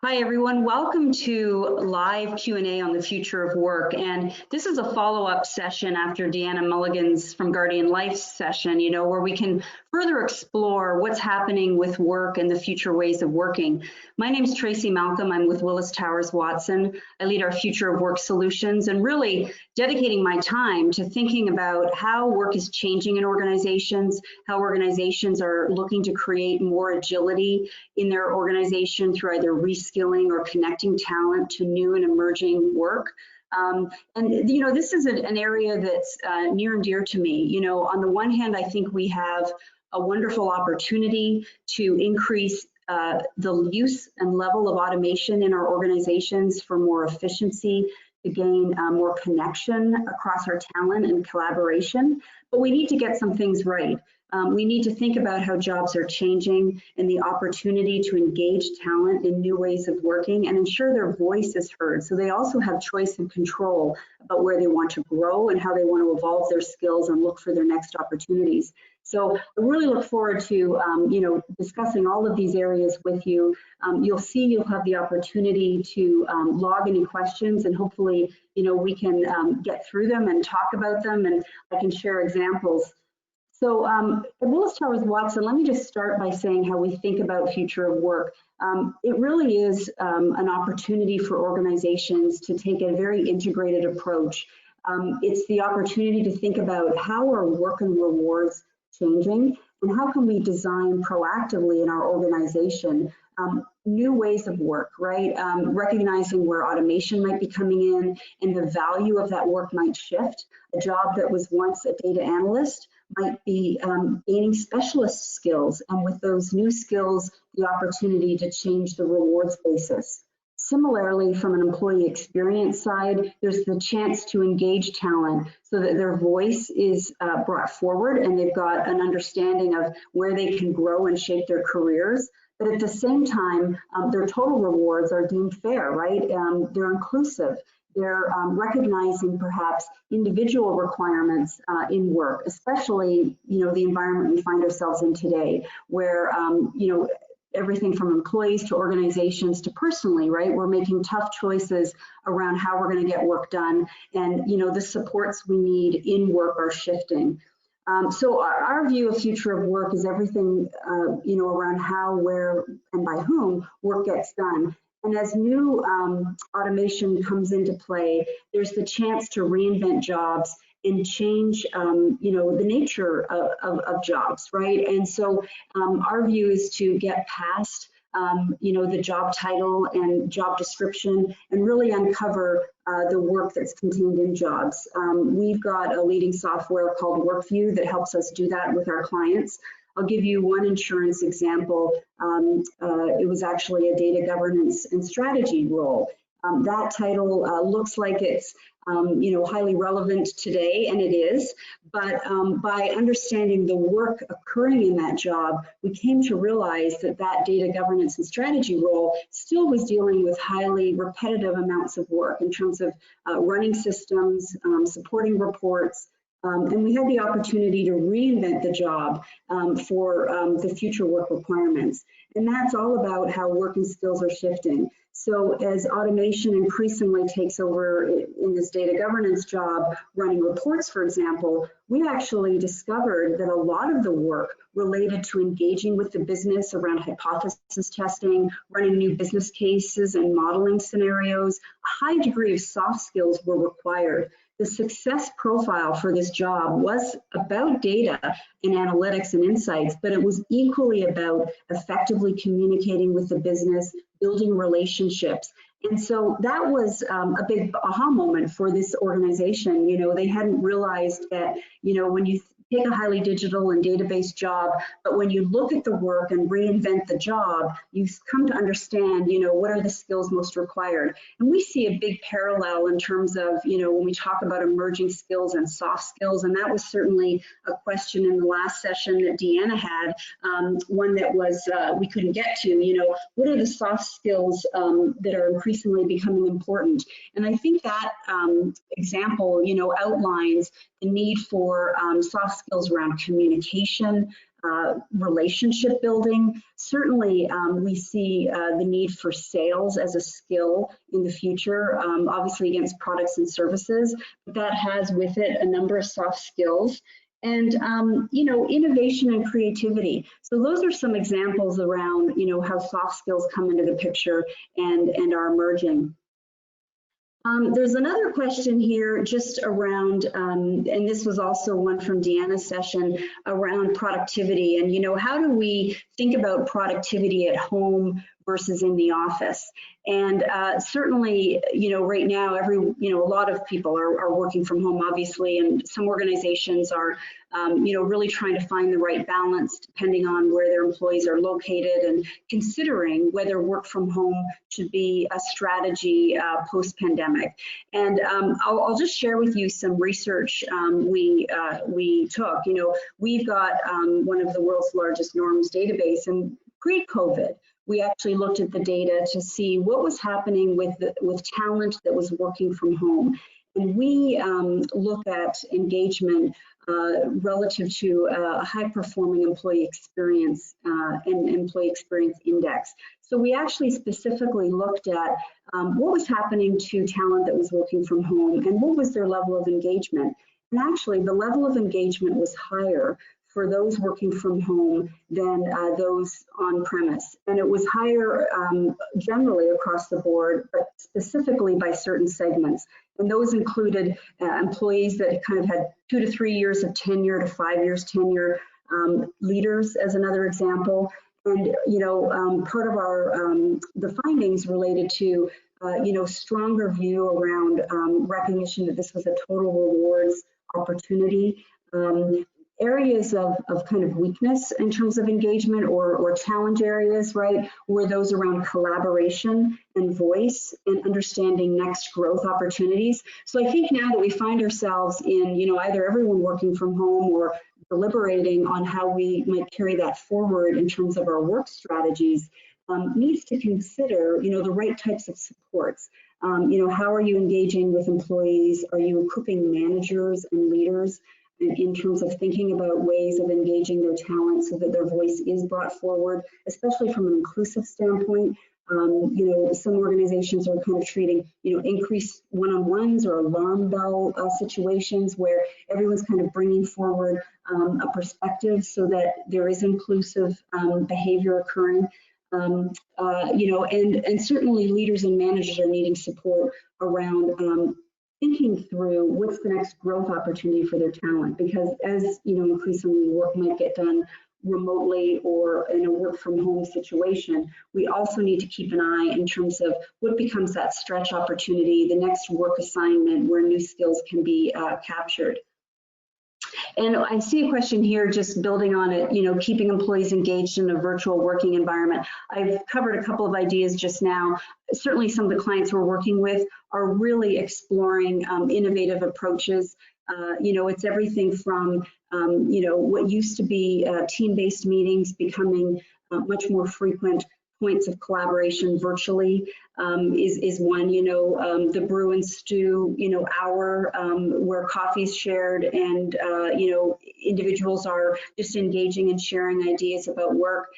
Hi everyone, welcome to live Q&A on the future of work. And this is a follow-up session after Deanna Mulligan's from Guardian Life session, where we can further explore what's happening with work and the future ways of working. My name is Tracy Malcolm. I'm with Willis Towers Watson. I lead our future of work solutions and really dedicating my time to thinking about how work is changing in organizations, how organizations are looking to create more agility in their organization through either reskilling or connecting talent to new and emerging work. This is an area that's near and dear to me. On the one hand, I think we have a wonderful opportunity to increase the use and level of automation in our organizations for more efficiency, to gain more connection across our talent and collaboration. But we need to get some things right. We need to think about how jobs are changing and the opportunity to engage talent in new ways of working and ensure their voice is heard. So they also have choice and control about where they want to grow and how they want to evolve their skills and look for their next opportunities. So I really look forward to, discussing all of these areas with you. You'll have the opportunity to log any questions, and hopefully, we can get through them and talk about them, and I can share examples. So at Willis Towers Watson, let me just start by saying how we think about future of work. It really is an opportunity for organizations to take a very integrated approach. It's the opportunity to think about how are work and rewards changing, and how can we design proactively in our organization new ways of work, right? Recognizing where automation might be coming in and the value of that work might shift. A job that was once a data analyst might be gaining specialist skills, and with those new skills, the opportunity to change the rewards basis. Similarly, from an employee experience side, there's the chance to engage talent so that their voice is brought forward and they've got an understanding of where they can grow and shape their careers. But at the same time, their total rewards are deemed fair, right? They're inclusive. They're recognizing perhaps individual requirements in work, especially, the environment we find ourselves in today, where, everything from employees to organizations to personally, right? We're making tough choices around how we're going to get work done. And, the supports we need in work are shifting. So our view of future of work is everything, around how, where, and by whom work gets done. And as new automation comes into play, there's the chance to reinvent jobs and change, the nature of jobs, right? And so our view is to get past, the job title and job description and really uncover the work that's contained in jobs. We've got a leading software called WorkView that helps us do that with our clients. I'll give you one insurance example. It was actually a data governance and strategy role. That title looks like it's highly relevant today, and it is, but by understanding the work occurring in that job, we came to realize that that data governance and strategy role still was dealing with highly repetitive amounts of work in terms of running systems, supporting reports, and we had the opportunity to reinvent the job for the future work requirements. And that's all about how work and skills are shifting. So as automation increasingly takes over in this data governance job, running reports, for example, we actually discovered that a lot of the work related to engaging with the business around hypothesis testing, running new business cases and modeling scenarios, a high degree of soft skills were required. The success profile for this job was about data and analytics and insights, but it was equally about effectively communicating with the business, building relationships. And so that was a big aha moment for this organization. They hadn't realized that, when you take a highly digital and database job, but when you look at the work and reinvent the job, you come to understand, what are the skills most required. And we see a big parallel in terms of, when we talk about emerging skills and soft skills, and that was certainly a question in the last session that Deanna had, one that was we couldn't get to, what are the soft skills that are increasingly becoming important? And I think that example, outlines the need for soft skills around communication, relationship building. Certainly, we see the need for sales as a skill in the future, obviously against products and services, but that has with it a number of soft skills. And, innovation and creativity. So those are some examples around, how soft skills come into the picture and are emerging. There's another question here just around, and this was also one from Deanna's session, around productivity. And, how do we think about productivity at home versus in the office? And certainly, right now, a lot of people are working from home, obviously, and some organizations are, really trying to find the right balance depending on where their employees are located and considering whether work from home should be a strategy post-pandemic. And I'll just share with you some research we took. We've got one of the world's largest norms database, and pre-COVID, we actually looked at the data to see what was happening with talent that was working from home. And we look at engagement relative to a high-performing employee experience and employee experience index. So we actually specifically looked at what was happening to talent that was working from home and what was their level of engagement. And actually, the level of engagement was higher for those working from home than those on premise. And it was higher generally across the board, but specifically by certain segments. And those included employees that kind of had 2 to 3 years of tenure to 5 years tenure, leaders as another example. And, part of our, the findings related to, stronger view around recognition that this was a total rewards opportunity. Areas of kind of weakness in terms of engagement or challenge areas, right, were those around collaboration and voice and understanding next growth opportunities. So I think now that we find ourselves in, either everyone working from home or deliberating on how we might carry that forward in terms of our work strategies, needs to consider, the right types of supports. How are you engaging with employees? Are you equipping managers and leaders in terms of thinking about ways of engaging their talent so that their voice is brought forward, especially from an inclusive standpoint? Some organizations are kind of treating, increased one-on-ones or alarm bell situations where everyone's kind of bringing forward a perspective so that there is inclusive behavior occurring. And certainly leaders and managers are needing support around thinking through what's the next growth opportunity for their talent, because as increasingly work might get done remotely or in a work from home situation, we also need to keep an eye in terms of what becomes that stretch opportunity, the next work assignment where new skills can be captured. And I see a question here just building on it, keeping employees engaged in a virtual working environment. I've covered a couple of ideas just now. Certainly some of the clients we're working with are really exploring innovative approaches. It's everything from, what used to be team-based meetings becoming much more frequent points of collaboration virtually is one, the brew and stew, hour where coffee's shared and, individuals are just engaging and sharing ideas about work.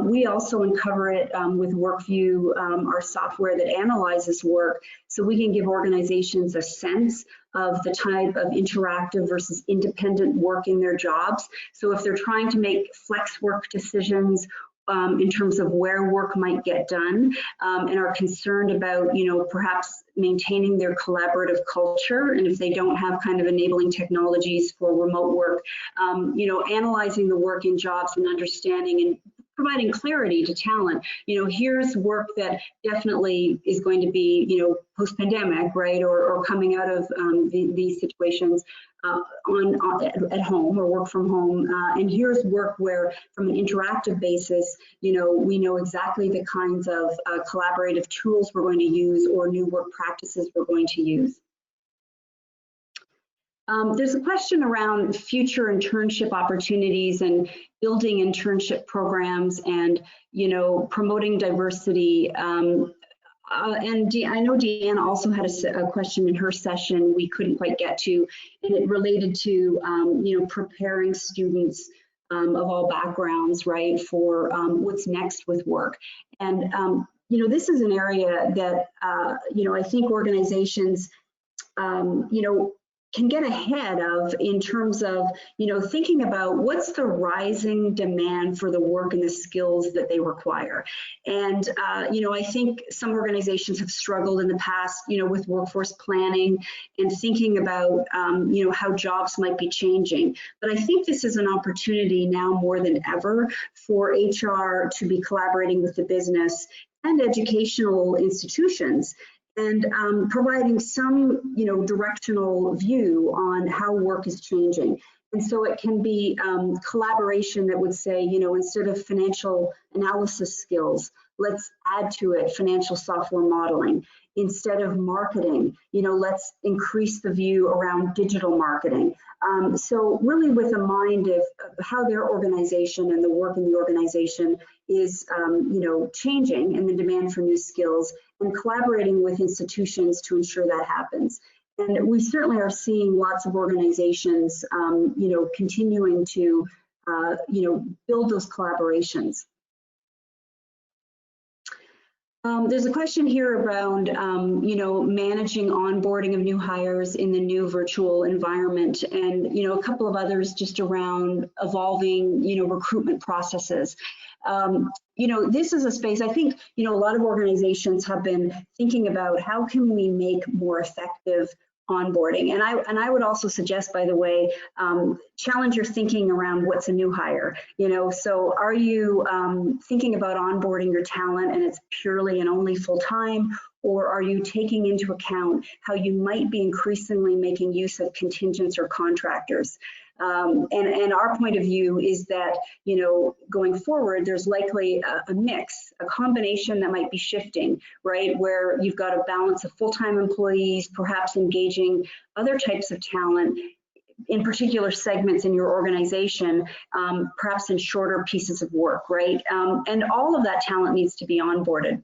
We also uncover it with WorkView, our software that analyzes work, so we can give organizations a sense of the type of interactive versus independent work in their jobs. So if they're trying to make flex work decisions in terms of where work might get done and are concerned about, perhaps maintaining their collaborative culture. And if they don't have kind of enabling technologies for remote work, analyzing the work in jobs and understanding and providing clarity to talent. Here's work that definitely is going to be, post-pandemic, right, or coming out of these situations at home or work from home. And here's work where, from an interactive basis, we know exactly the kinds of collaborative tools we're going to use or new work practices we're going to use. There's a question around future internship opportunities and building internship programs and, promoting diversity. And I know Deanna also had a question in her session we couldn't quite get to, and it related to, preparing students of all backgrounds, right, for what's next with work. And, this is an area that, I think organizations, can get ahead of in terms of, thinking about what's the rising demand for the work and the skills that they require. And, I think some organizations have struggled in the past, with workforce planning and thinking about, how jobs might be changing. But I think this is an opportunity now more than ever for HR to be collaborating with the business and educational institutions and providing some, directional view on how work is changing. And so it can be collaboration that would say, instead of financial analysis skills, let's add to it financial software modeling. Instead of marketing, let's increase the view around digital marketing. So really with a mind of how their organization and the work in the organization is, changing and the demand for new skills, and collaborating with institutions to ensure that happens. And we certainly are seeing lots of organizations, continuing to, build those collaborations. There's a question here around, managing onboarding of new hires in the new virtual environment, and, a couple of others just around evolving, recruitment processes. This is a space, I think, a lot of organizations have been thinking about how can we make more effective onboarding. And I would also suggest, by the way, challenge your thinking around what's a new hire. So are you thinking about onboarding your talent and it's purely and only full-time, or are you taking into account how you might be increasingly making use of contingents or contractors? And our point of view is that, going forward, there's likely a mix, a combination that might be shifting, right? Where you've got a balance of full-time employees, perhaps engaging other types of talent in particular segments in your organization, perhaps in shorter pieces of work, right? And all of that talent needs to be onboarded.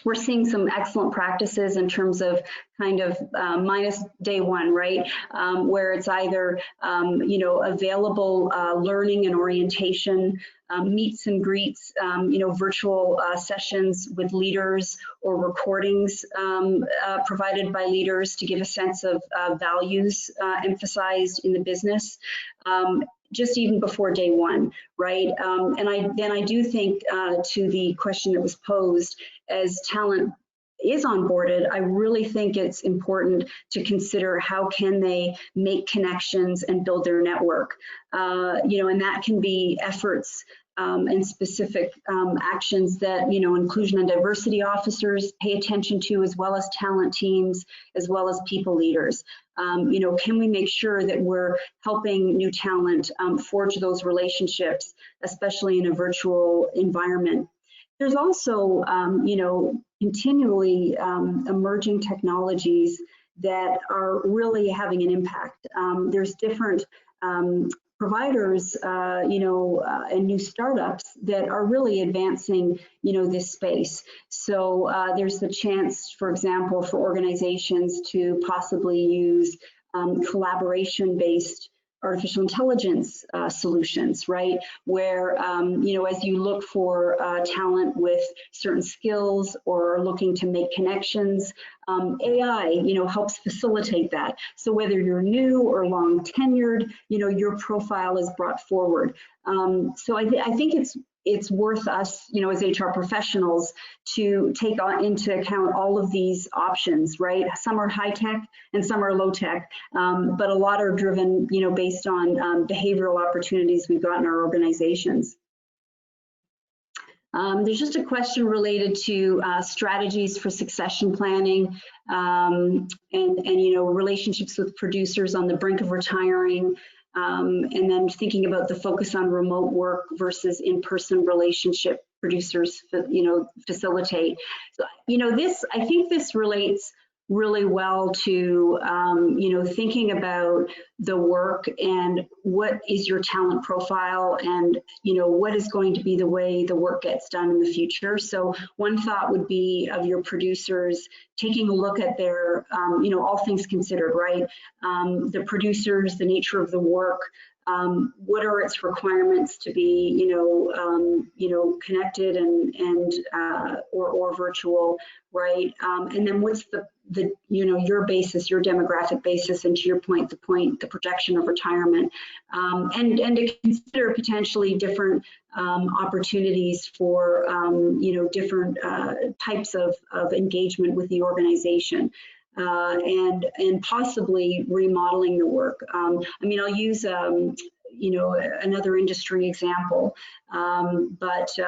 We're seeing some excellent practices in terms of kind of minus day one, right? Where it's either, available learning and orientation, meets and greets, virtual sessions with leaders or recordings provided by leaders to give a sense of values emphasized in the business. Just even before day one, right? And I do think to the question that was posed, as talent is onboarded, I really think it's important to consider how can they make connections and build their network. And that can be efforts and specific actions that, inclusion and diversity officers pay attention to, as well as talent teams, as well as people leaders. Can we make sure that we're helping new talent forge those relationships, especially in a virtual environment? There's also, continually emerging technologies that are really having an impact. There's different providers, and new startups that are really advancing, this space. So there's the chance, for example, for organizations to possibly use collaboration-based artificial intelligence solutions, right? Where, as you look for talent with certain skills or are looking to make connections, AI, helps facilitate that. So whether you're new or long tenured, your profile is brought forward. So I think it's worth us, as HR professionals, to take into account all of these options, right? Some are high tech and some are low tech, but a lot are driven, based on behavioral opportunities we've got in our organizations. There's just a question related to strategies for succession planning and relationships with producers on the brink of retiring. And then thinking about the focus on remote work versus in-person relationship producers, facilitate. So, I think this relates really well to, thinking about the work and what is your talent profile and, what is going to be the way the work gets done in the future. So one thought would be of your producers taking a look at their, all things considered, right? The producers, the nature of the work, What are its requirements to be, connected and or virtual, right? And then what's the your basis, your demographic basis, and to your point, the projection of retirement, and to consider potentially different opportunities for different types of engagement with the organization. And possibly remodeling the work. I'll use another industry example, but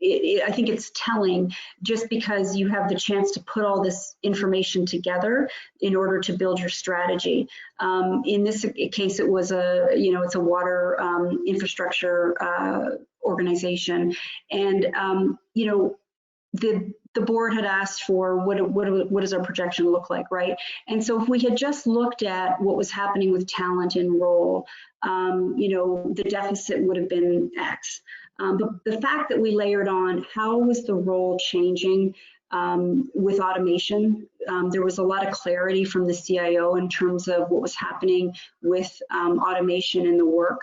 I think it's telling, just because you have the chance to put all this information together in order to build your strategy. In this case, it was it's a water infrastructure organization, and the board had asked for what does our projection look like, right? And so if we had just looked at what was happening with talent and role, the deficit would have been X. But the fact that we layered on how was the role changing with automation, there was a lot of clarity from the CIO in terms of what was happening with automation in the work.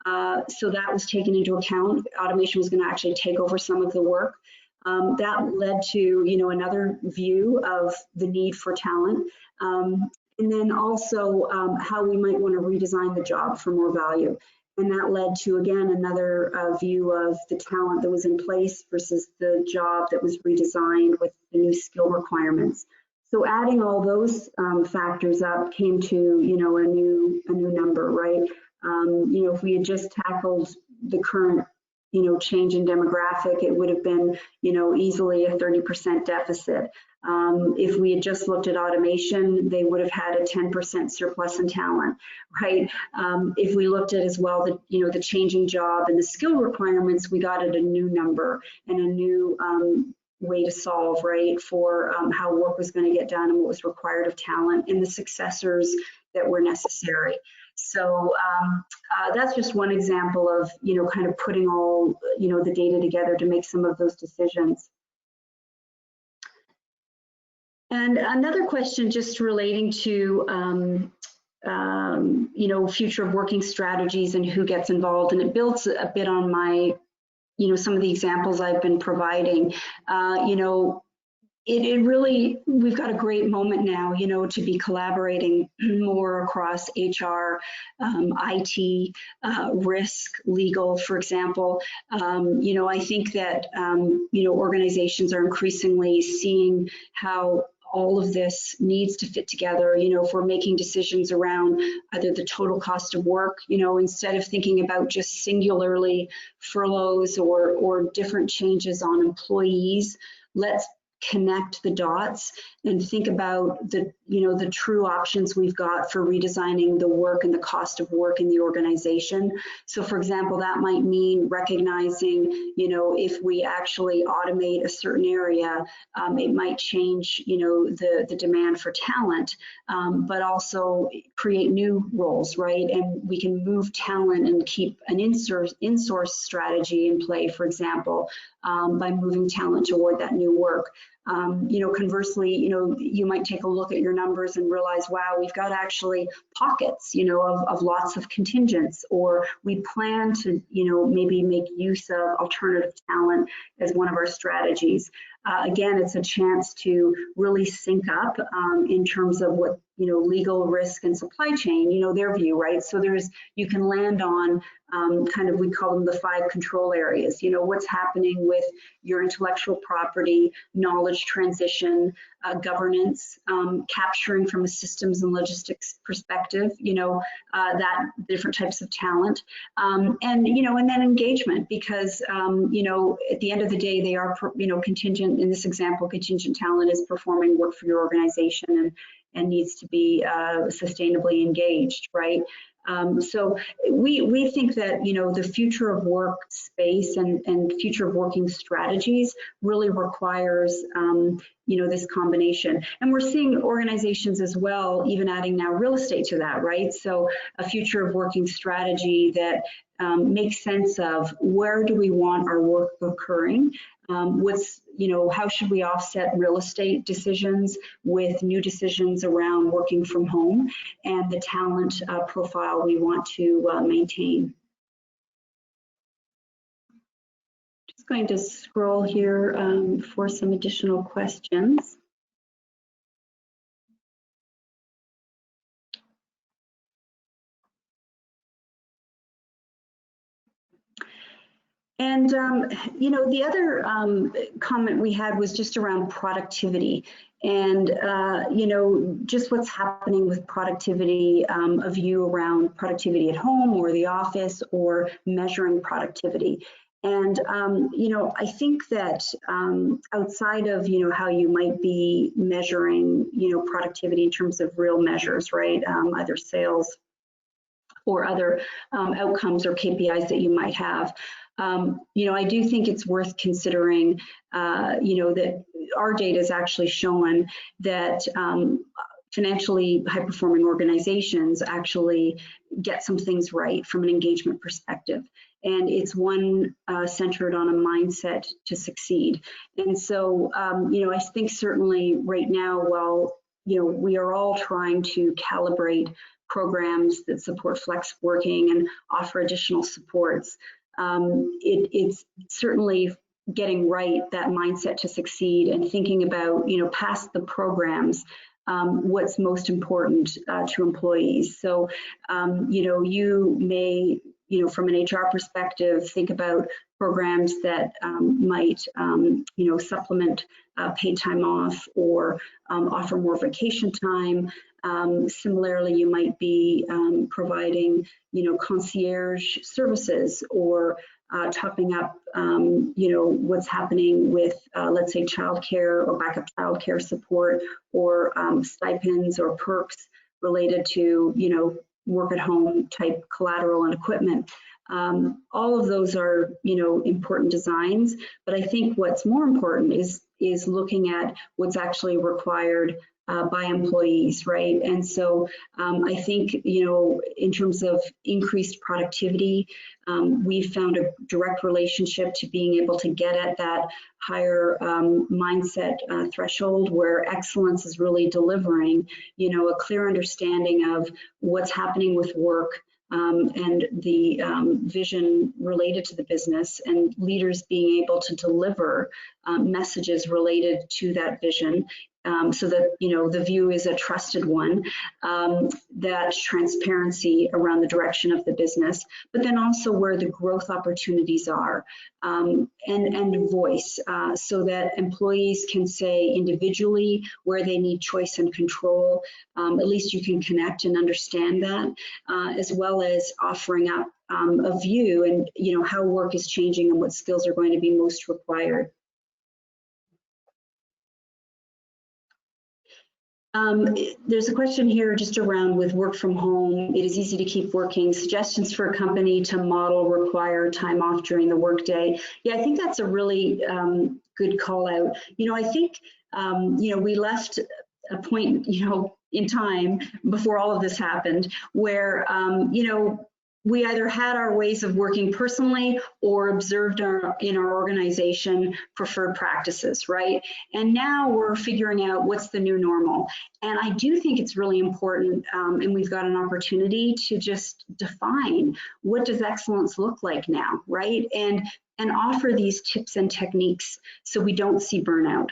So that was taken into account. Automation was going to actually take over some of the work. That led to, another view of the need for talent. And then also how we might want to redesign the job for more value. And that led to, again, another view of the talent that was in place versus the job that was redesigned with the new skill requirements. So adding all those factors up came to, a new number, right? If we had just tackled the current change in demographic, it would have been, easily a 30% deficit. If we had just looked at automation, they would have had a 10% surplus in talent, right? If we looked at as well the changing job and the skill requirements, we got at a new number and a new way to solve, right, for how work was going to get done and what was required of talent and the successors that were necessary. So that's just one example of, kind of putting all, the data together to make some of those decisions. And another question just relating to, future of working strategies and who gets involved, and it builds a bit on my, some of the examples I've been providing. It really, we've got a great moment now, to be collaborating more across HR, IT, risk, legal, for example. I think that, organizations are increasingly seeing how all of this needs to fit together, if we're making decisions around either the total cost of work, instead of thinking about just singularly furloughs or different changes on employees, let's connect the dots and think about the true options we've got for redesigning the work and the cost of work in the organization. So for example, that might mean recognizing, if we actually automate a certain area, it might change, the demand for talent, but also create new roles, right? And we can move talent and keep an in-source strategy in play, for example, by moving talent toward that new work. Conversely, you might take a look at your numbers and realize, wow, we've got actually pockets, of lots of contingents, or we plan to, maybe make use of alternative talent as one of our strategies. Again, it's a chance to really sync up in terms of what, legal, risk, and supply chain, their view, right? So you can land on kind of, we call them the 5 control areas, what's happening with your intellectual property, knowledge transition, governance, capturing from a systems and logistics perspective, that different types of talent, and then engagement, because, at the end of the day, they are, contingent, in this example, contingent talent is performing work for your organization and needs to be sustainably engaged, right? So we think that, the future of work space and future of working strategies really requires, this combination. And we're seeing organizations as well, even adding now real estate to that, right? So a future of working strategy that make sense of where do we want our work occurring, how should we offset real estate decisions with new decisions around working from home, and the talent profile we want to maintain. Just going to scroll here for some additional questions. And, the other comment we had was just around productivity and, just what's happening with productivity, a view around productivity at home or the office, or measuring productivity. And, I think that outside of, how you might be measuring, productivity in terms of real measures, right, either sales or other outcomes or KPIs that you might have. I do think it's worth considering, that our data has actually shown that financially high-performing organizations actually get some things right from an engagement perspective. And it's one centered on a mindset to succeed. And so, I think certainly right now, while, we are all trying to calibrate programs that support flex working and offer additional supports, it's certainly getting right that mindset to succeed and thinking about, past the programs, what's most important to employees. So, you may, from an HR perspective, think about programs that might, supplement paid time off or offer more vacation time. Similarly, you might be providing, concierge services, or topping up, what's happening with, let's say, childcare or backup childcare support, or stipends or perks related to, work at home type collateral and equipment. All of those are, important designs, but I think what's more important is looking at what's actually required by employees, right? And so I think, in terms of increased productivity, we've found a direct relationship to being able to get at that higher mindset threshold, where excellence is really delivering, a clear understanding of what's happening with work, and the vision related to the business, and leaders being able to deliver messages related to that vision, so that, the view is a trusted one, that transparency around the direction of the business, but then also where the growth opportunities are, and voice, so that employees can say individually where they need choice and control. At least you can connect and understand that, as well as offering up a view and, how work is changing and what skills are going to be most required. There's a question here just around with work from home. It is easy to keep working. Suggestions for a company to model require time off during the workday. Yeah, I think that's a really good call out. I think, we left a point, in time before all of this happened where, we either had our ways of working personally or observed in our organization preferred practices, right? And now we're figuring out what's the new normal. And I do think it's really important, and we've got an opportunity to just define what does excellence look like now, right? And offer these tips and techniques so we don't see burnout.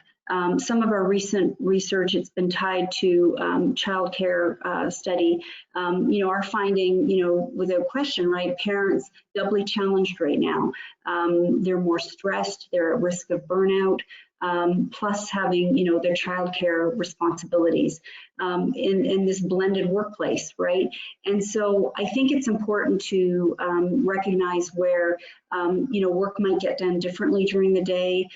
Some of our recent research, it's been tied to childcare study, are finding, without question, right, parents doubly challenged right now. They're more stressed, they're at risk of burnout, plus having, their childcare responsibilities in this blended workplace, right? And so I think it's important to recognize where, work might get done differently during the day,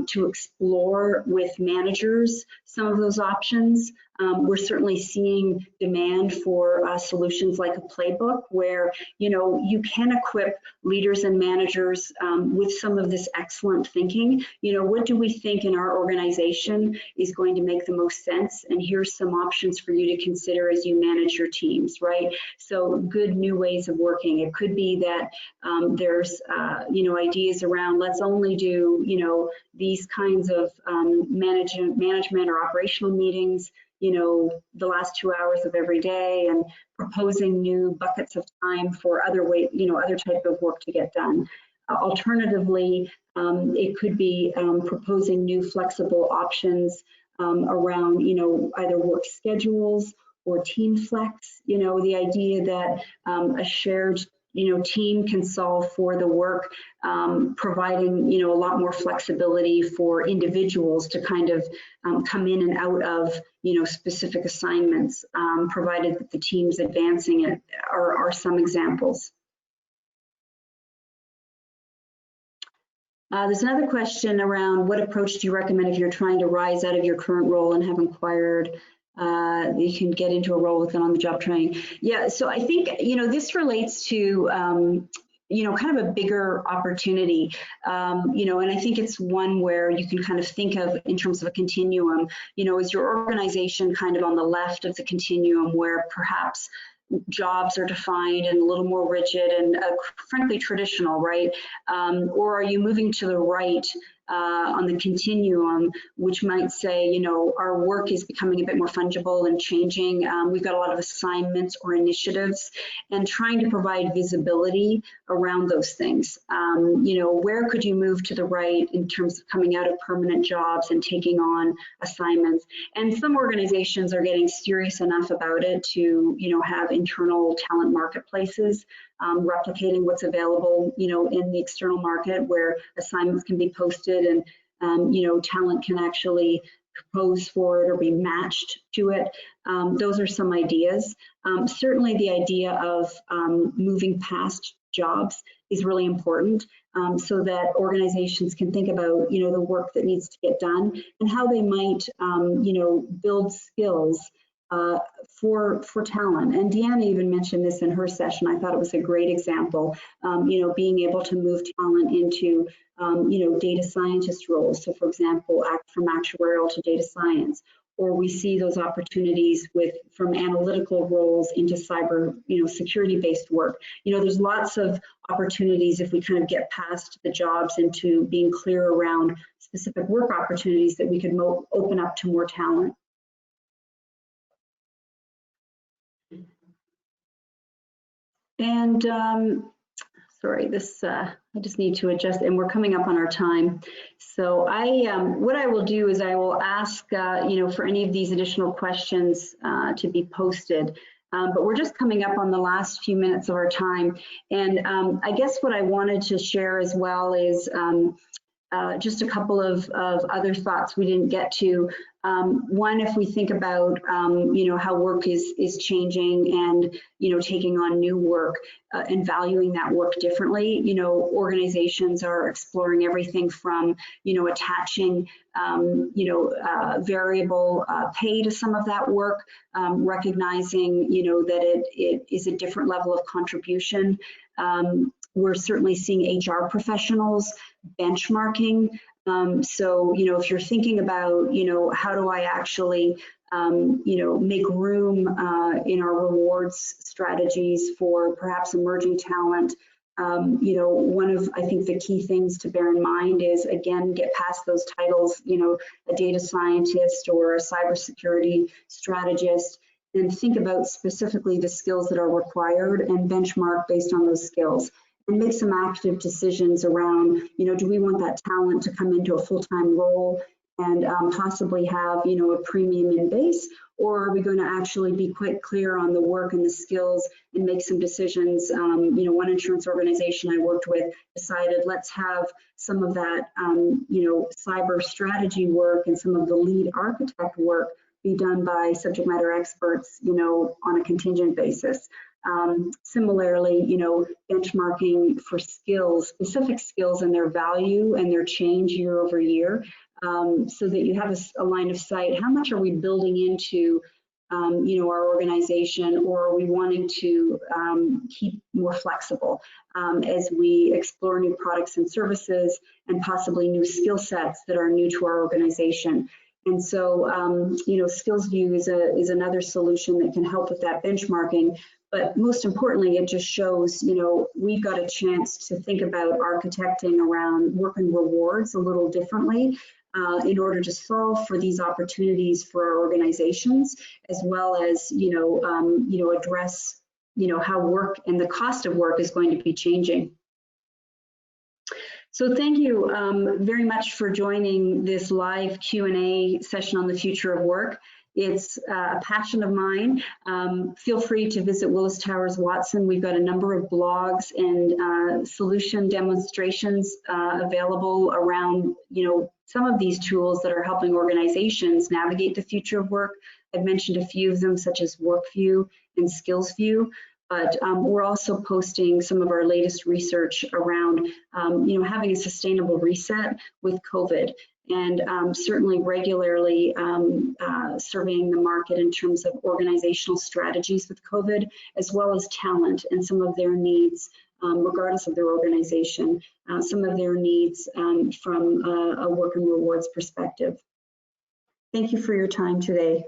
to explore with managers some of those options, We're certainly seeing demand for solutions like a playbook where, you can equip leaders and managers with some of this excellent thinking. What do we think in our organization is going to make the most sense? And here's some options for you to consider as you manage your teams, right? So good new ways of working. It could be that there's, ideas around let's only do, these kinds of management or operational meetings, the last 2 hours of every day, and proposing new buckets of time for other type of work to get done. Alternatively, it could be proposing new flexible options around, either work schedules or team flex. The idea that a shared team can solve for the work, providing, a lot more flexibility for individuals to kind of come in and out of, specific assignments, provided that the team's advancing it, are some examples. There's another question around what approach do you recommend if you're trying to rise out of your current role and have inquired you can get into a role with an on-the-job training. Yeah, so I think, this relates to, kind of a bigger opportunity, and I think it's one where you can kind of think of in terms of a continuum, is your organization kind of on the left of the continuum where perhaps jobs are defined and a little more rigid and frankly traditional, right? Or are you moving to the right on the continuum, which might say, our work is becoming a bit more fungible and changing. We've got a lot of assignments or initiatives, and trying to provide visibility around those things. Where could you move to the right in terms of coming out of permanent jobs and taking on assignments? And some organizations are getting serious enough about it to, have internal talent marketplaces, replicating what's available, in the external market where assignments can be posted and, talent can actually propose for it or be matched to it. Those are some ideas. Certainly the idea of moving past jobs is really important, so that organizations can think about, the work that needs to get done and how they might, build skills for talent. And Deanna even mentioned this in her session. I thought it was a great example, being able to move talent into, data scientist roles. So for example, from actuarial to data science, or we see those opportunities from analytical roles into cyber, security-based work. There's lots of opportunities if we kind of get past the jobs into being clear around specific work opportunities that we could open up to more talent. And sorry, I just need to adjust, and we're coming up on our time. So what I will do is I will ask, for any of these additional questions to be posted. But we're just coming up on the last few minutes of our time. And I guess what I wanted to share as well is just a couple of other thoughts we didn't get to. One, if we think about, how work is changing and, taking on new work and valuing that work differently, organizations are exploring everything from, attaching, variable pay to some of that work, recognizing, that it is a different level of contribution. We're certainly seeing HR professionals benchmarking. So, if you're thinking about, how do I actually, make room in our rewards strategies for perhaps emerging talent, one of, I think, the key things to bear in mind is, again, get past those titles, a data scientist or a cybersecurity strategist, and think about specifically the skills that are required and benchmark based on those skills. And make some active decisions around, do we want that talent to come into a full-time role and possibly have, a premium in base, or are we going to actually be quite clear on the work and the skills and make some decisions? One insurance organization I worked with decided let's have some of that, cyber strategy work and some of the lead architect work be done by subject matter experts, on a contingent basis. Similarly, benchmarking for skills, specific skills and their value and their change year over year. so that you have a line of sight. How much are we building into our organization, or are we wanting to keep more flexible as we explore new products and services and possibly new skill sets that are new to our organization? And so, SkillsView is another solution that can help with that benchmarking. But most importantly, it just shows, we've got a chance to think about architecting around work and rewards a little differently in order to solve for these opportunities for our organizations, as well as, address, how work and the cost of work is going to be changing. So thank you very much for joining this live Q&A session on the future of work. It's a passion of mine. Feel free to visit Willis Towers Watson. We've got a number of blogs and solution demonstrations available around, some of these tools that are helping organizations navigate the future of work. I've mentioned a few of them, such as WorkView and SkillsView. But we're also posting some of our latest research around, having a sustainable reset with COVID, and certainly regularly surveying the market in terms of organizational strategies with COVID, as well as talent and some of their needs, regardless of their organization, some of their needs from a work and rewards perspective. Thank you for your time today.